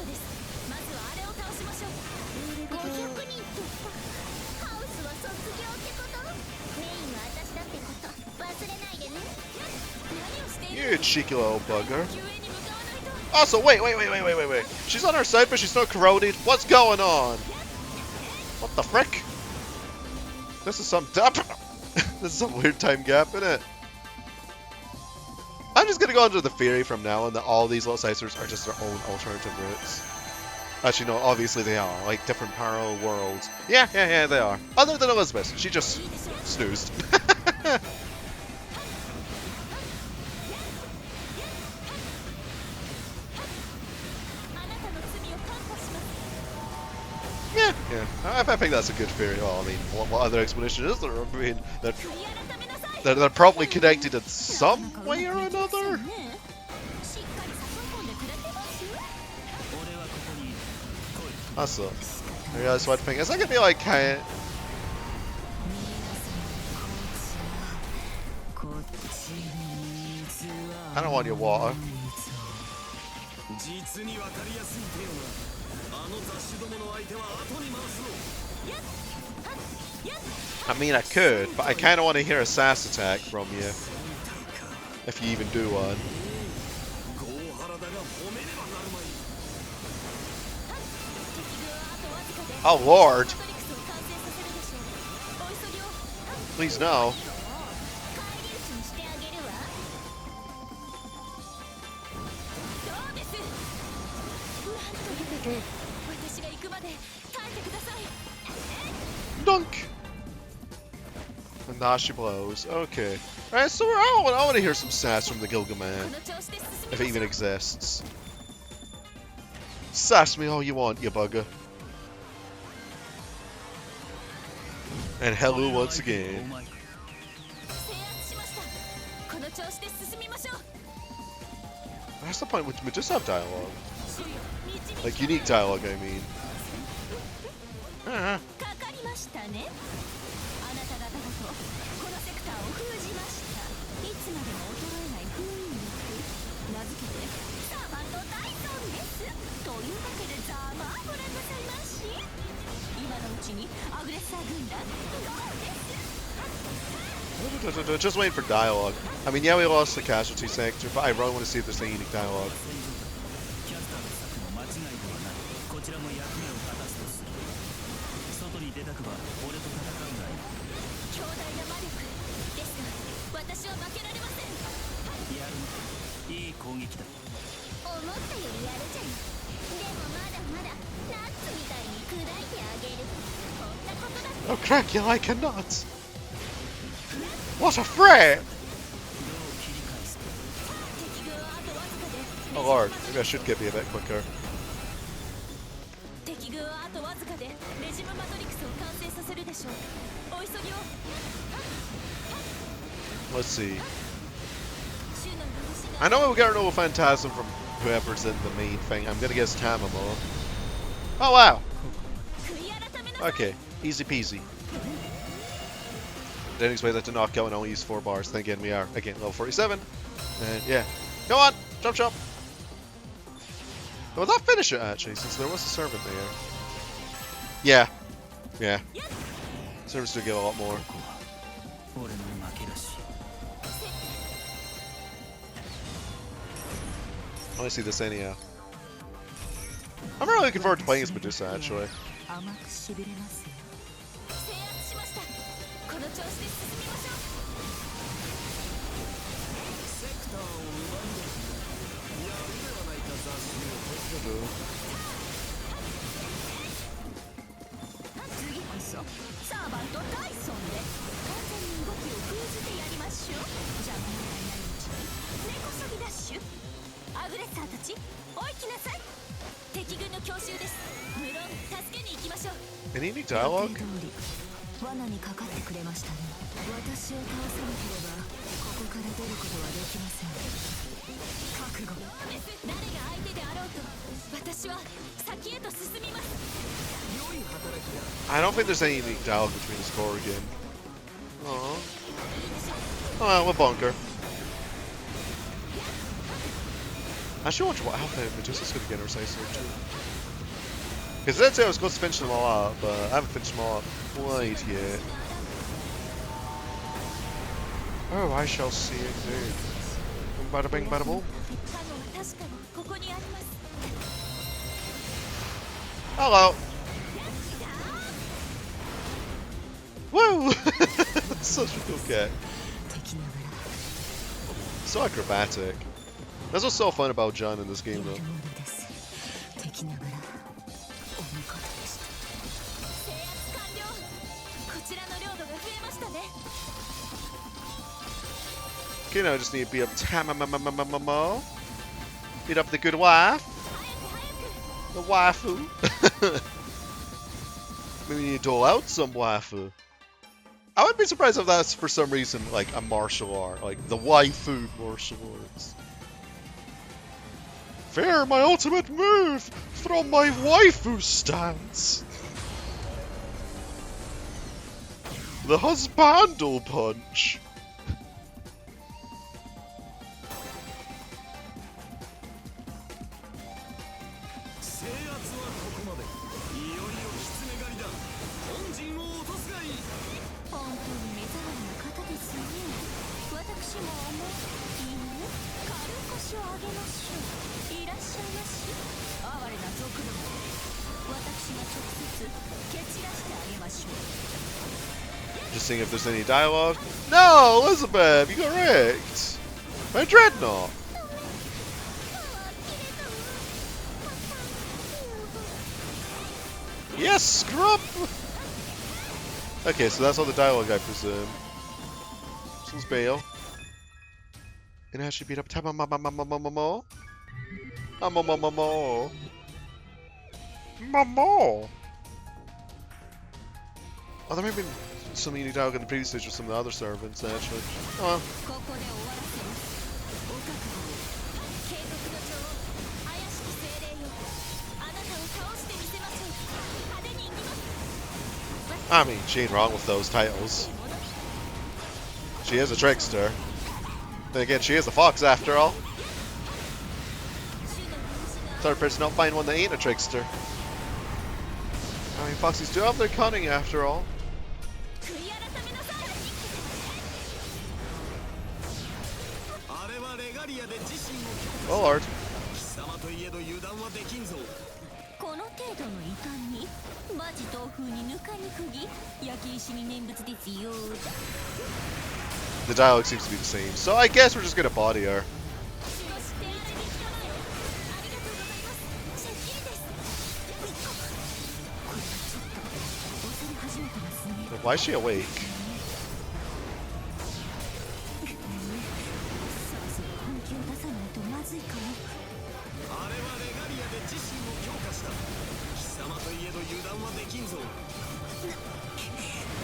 You cheeky little bugger. Also, wait. She's on our side, but she's not corroded. What's going on? What the frick? This is some this is some weird time gap, isn't it? I'm just gonna go under the theory from now on that all these little Sicers are just their own alternative routes. Actually, no, obviously they are. Like, different parallel worlds. Yeah, they are. Other than Elizabeth. She just snoozed. Yeah. I think that's a good theory. Well, I mean, what other explanation is there? I mean, they're probably connected in some way or another. Also, I realized one thing. Is that gonna be like kind of... I don't want your water. I mean, I could, but I kind of want to hear a sass attack from you. If you even do one. Oh, Lord. Please, no. Dunk! And now she blows. Okay. Alright, so I want to hear some sass from the Gilgaman. If it even exists. Sass me all you want, you bugger. And hello once again. That's the point, we just have dialogue. Like, unique dialogue, I mean. Just waiting for dialogue. I mean, yeah, we lost the casualty sector, but I really want to see if there's any unique dialogue. Oh crack, yeah, I cannot! What a threat! Oh lord, maybe I should get me a bit quicker. Let's see. I know we'll get a little phantasm from whoever's in the main thing. I'm gonna guess Tamamo. Oh wow! Okay, easy peasy. Didn't expect that to knock out and only use 4 bars. Then again, we are again level 47. And yeah. Go on! Jump! Will that finish it actually, since there was a servant there? Yeah. Servants do get a lot more. I want to see this anyhow. I'm really looking forward to playing as Medusa, actually. 甘くしびれますよ。制圧しました。この調子で進みましょう。セクターを奪い出やるではないか雑誌を次こそサーバントダイソンで完全に動きを封じてやりましょう。邪魔ならないうちに根こそぎダッシュ。アグレッサーたちお行きなさい。敵軍の強襲です。無論助けに行きましょう。 Any dialogue? 予定通り罠にかかってくれましたね。私を倒さなければここから出ることはできません。覚悟。誰が相手であろうと私は先へと進みます。 I don't think there's any unique dialogue between the score again. Aww. Oh, well, bunker. I should watch what outfit Medusa's gonna get her say so too. Because that's it, I was close to finishing them all up, but I haven't finished them all up quite yet. Oh, I shall see indeed. Bada bing, bada boom. カゴは確かにここにあります。 Hello. Woo! Such a cool cat. 敵ながら So acrobatic. That's what's so fun about Jeanne in this game, や though. るものです。敵ながらお味方でした。制圧完了。こちらの領土が増えましたね。 Okay, now I just need to beat up Tamamamamamamamo. Beat up the good wife. The waifu. Maybe you need to dole out some waifu. I wouldn't be surprised if that's for some reason like a martial art, like the waifu martial arts. Fear my ultimate move from my waifu stance. The husbandal punch. 制圧はここまで。いよいよ狐狩りだ。本陣を落とすがいい。本当に目障りな方ですね。私もいいね。軽く腰を上げましょう。いらっしゃいまし。哀れな賊ども。私が直接蹴散らしてあげましょう。 Just seeing if there's any dialogue. No, Elizabeth, you got wrecked. My dreadnought. Yes, scrub. Okay, so that's all the dialogue, I presume. This is Bale. And how she beat up Tamamamamamamamo. Mamamamamo. Mamo. Oh, there may have been some unique dialogue in the previous stage with some of the other servants, actually. Oh well. ここで終わらせます。お覚悟を。継続の女王、怪しき精霊よ。あなたを倒してみせましょう。派手に行きます。 I mean, she ain't wrong with those titles. She is a trickster. Then again, she is a fox after all. Third person don't find one that ain't a trickster. I mean, foxes do have their cunning after all. 悔い改めなさい。あれはレガリアで自身を Oh lord. 貴様といえど油断はできんぞ。この程度の異端にマジ豆腐にぬかに釘焼き石に念仏ですよ。 The dialogue seems to be the same, so I guess we're just gonna body her. そしてありがとうございます。シャッキリです。これはちょっと恐れ始めてますね。 Like, why is she awake? そろそろ本気を出さないとまずいかも。あれはレガリアで自身を強化した。貴様といえど油断はできんぞ。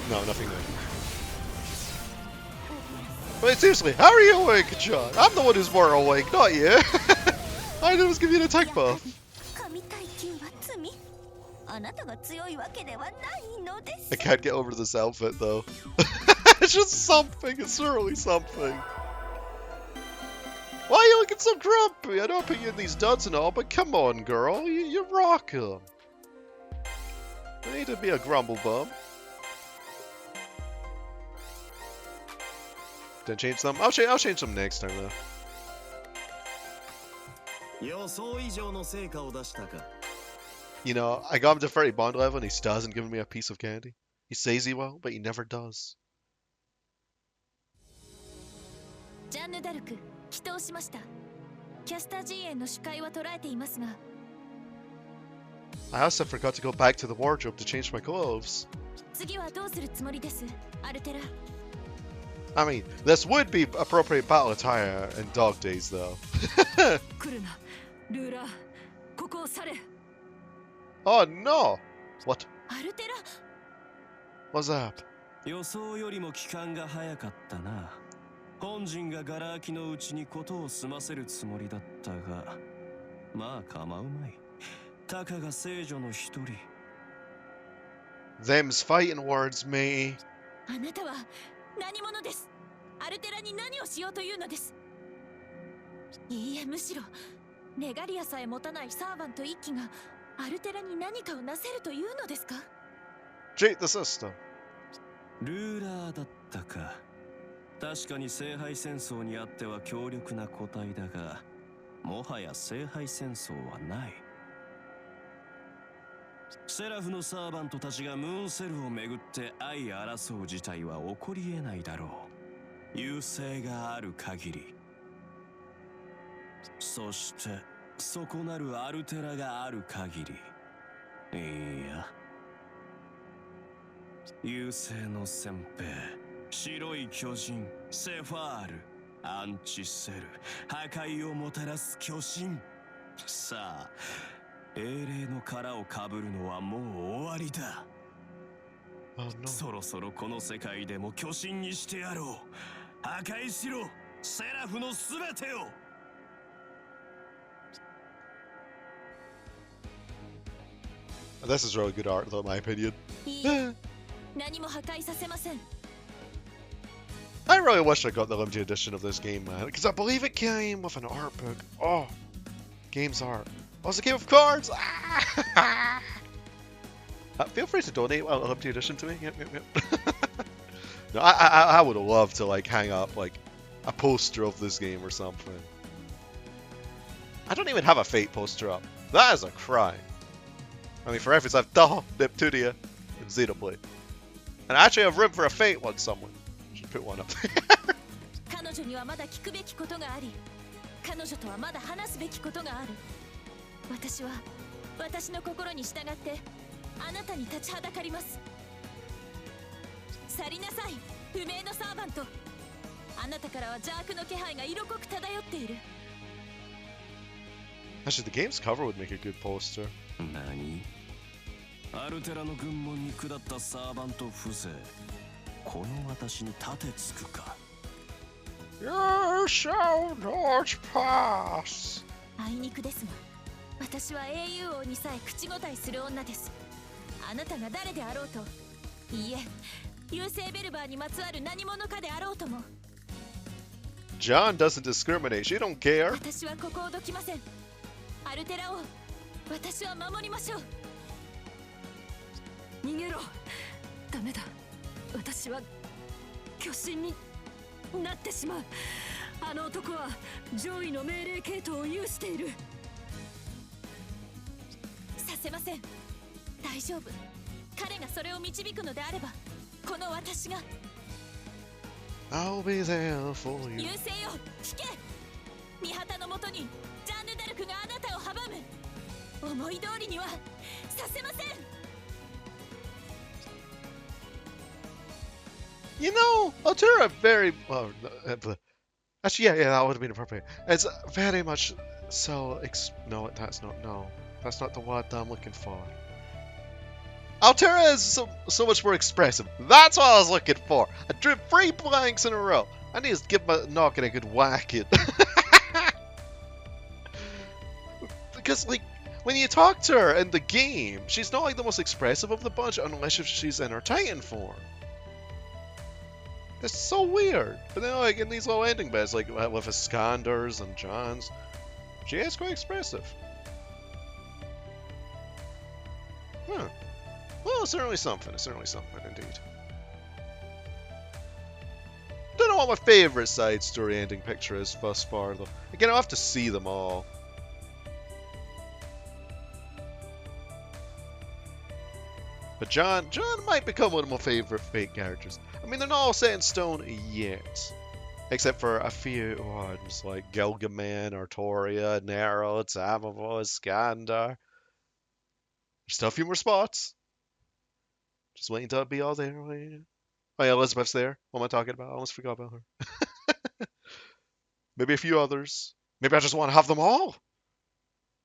No, nothing there. Wait, seriously, how are you awake, John? I'm the one who's more awake, not you. I just give you an attack buff. 神耐久は罪。あなたが強いわけではないのです。 I can't get over this outfit though. It's just something. It's really something. Why are you looking so grumpy? I know I put you in these duds and all, but come on, girl. You rock 'em. You need to be a grumble bum. Did I change them? I'll change them next time though. 予想以上の成果を出したか。You know, I got him to 30 bond level and he still hasn't given me a piece of candy. He says he will, but he never does. ジャンヌ・ダルク、祈祷しました。キャスター陣営の視界は捉えていますが、 I also forgot to go back to the wardrobe to change my clothes. 次はどうするつもりです、アルテラ。 I mean, this would be appropriate battle attire in dog days, though. 来るな、ルーラー。ここを去れ。 Oh no! What? アルテラ、 What's up? 予想よりも期間が早かったな。本陣がガラ空きのうちに事を済ませるつもりだったが、まあ構うまい。たかが聖女の一人。 Them's fighting words, me. あなたは何者です。アルテラに何をしようというのです。いいえ、むしろレガリアさえ持たないサーバント一機がアルテラに何かをなせるというのですか。 Cheat the system. ルーラーだったか。確かに聖杯戦争にあっては強力な個体だが、もはや聖杯戦争はない。セラフのサーバントたちがムーンセルをめぐって相争う事態は起こり得ないだろう。優勢がある限り。そして底なるアルテラがある限り。いや、優勢の先兵、白い巨人セファール、アンチセル、破壊をもたらす巨神。さあ、英霊の殻をかぶるのはもう終わりだ。 Oh no. そろそろこの世界でも巨神にしてやろう。破壊しろ、セラフのすべてを。 This is really good art, though, in my opinion. いいえ、何も破壊させません。 I really wish I got the limited edition of this game, man, because I believe it came with an art book. Oh, game's art. Oh, it's a game of cards! Ah! Feel free to donate a limited edition to me. Yep. No, I would love to like hang up like a poster of this game or something. I don't even have a Fate poster up. That is a crime. I mean, for reference, I've Dahl, Neptunia, and Xenoblade. And I actually have room for a Fate one somewhere. Should put one up there. 彼女にはまだ聞くべきことがあり、彼女とはまだ話すべきことがある。私は私の心に従ってあなたに立ちはだかります。去りなさい、不明のサーバント。あなたからは邪悪の気配が色濃く漂っている。 Actually, the game's cover would make a good poster. 何？アルテラの軍門に下ったサーバント風情。この私に立てつくか。 You shall not pass. あいにくですが、私は英雄王にさえ口答えする女です。あなたが誰であろうと、いいえ、優勢ベルバーにまつわる何者かであろうとも。 John doesn't discriminate. She don't care. 私はここをどきません。アルテラを私は守りましょう。逃げろ。ダメだ。私は巨神になってしまう。あの男は上位の命令系統を有している。させません。大丈夫。彼がそれを導くのであれば、この私が。 I'll be there for you. 優勢よ、聞け。御旗のもとにジャンヌ・ダルクがあなたを阻む。思い通りにはさせません。 You know, Altera very well. Actually, yeah, that would have been appropriate. It's very much so. No, that's not. No, that's not the word that I'm looking for. Altera is so much more expressive. That's what I was looking for. I drew 3 blanks in a row. I need to give my noggin a good whack it. Because like when you talk to her in the game, she's not like the most expressive of the bunch unless if she's in her Titan form. It's so weird. But then like in these little ending bits, like with Iskanders and John's, she is quite expressive. Huh. Well, it's certainly something. It's certainly something indeed. Don't know what my favorite side story ending picture is thus far though. Again, I'll have to see them all. But Jeanne might become one of my favorite Fate characters. I mean, they're not all set in stone yet. Except for a few ones like Gilgaman, Artoria, Nero, Tamava, Skandar. There's still a few more spots. Just waiting to be all there. Oh yeah, Elizabeth's there. What am I talking about? I almost forgot about her. Maybe a few others. Maybe I just want to have them all.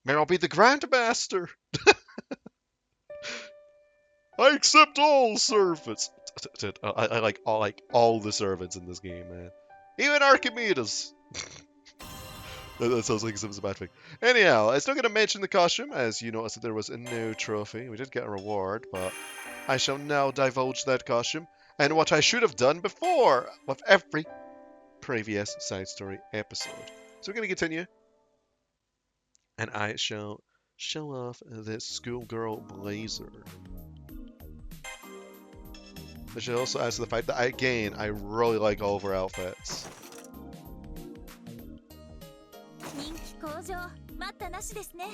Maybe I'll be the Grandmaster. I accept all servants. I like all the servants in this game, man. Even Archimedes. That sounds like something's a bad thing. Anyhow, I'm still going to mention the costume, as you noticed that there was a new trophy. We did get a reward, but I shall now divulge that costume, and what I should have done before with every previous side story episode. So we're going to continue, and I shall show off this schoolgirl blazer. I should also add to the fact that, I really like all of her outfits. 人気向上待ったなしですね。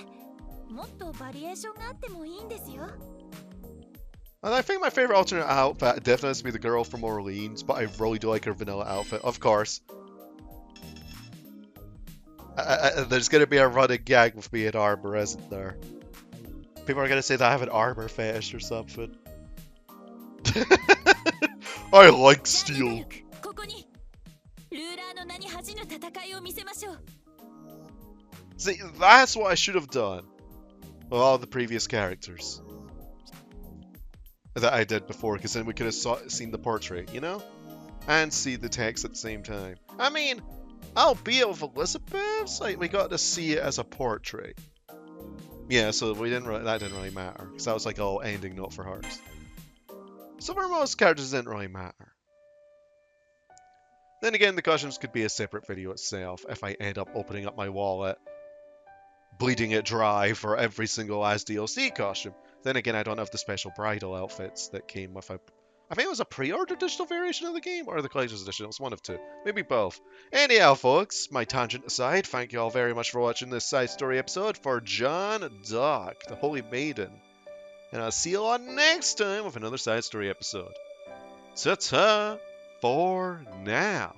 もっとバリエーションがあってもいいんですよ。 And I think my favorite alternate outfit definitely has to be the girl from Orleans, but I really do like her vanilla outfit, of course. There's going to be a running gag with me in armor, isn't there? People are going to say that I have an armor fetish or something. I like steel. ここにルーラーの名に恥じぬ戦いを見せましょう。 See, that's what I should have done with all the previous characters that I did before, because then we could have seen the portrait, you know? And see the text at the same time. I mean, albeit with Elizabeth's, like, we got to see it as a portrait. Yeah, so that didn't really matter, because that was like all ending note for hers. So for most characters, it didn't really matter. Then again, the costumes could be a separate video itself if I end up opening up my wallet, bleeding it dry for every single last DLC costume. Then again, I don't have the special bridal outfits that came with a... I think it was a pre-order digital variation of the game, or the collector's edition. It was one of two. Maybe both. Anyhow, folks, my tangent aside, thank you all very much for watching this side story episode for Jeanne d'Arc, the Holy Maiden. And I'll see you all next time with another side story episode. Ta-ta for now.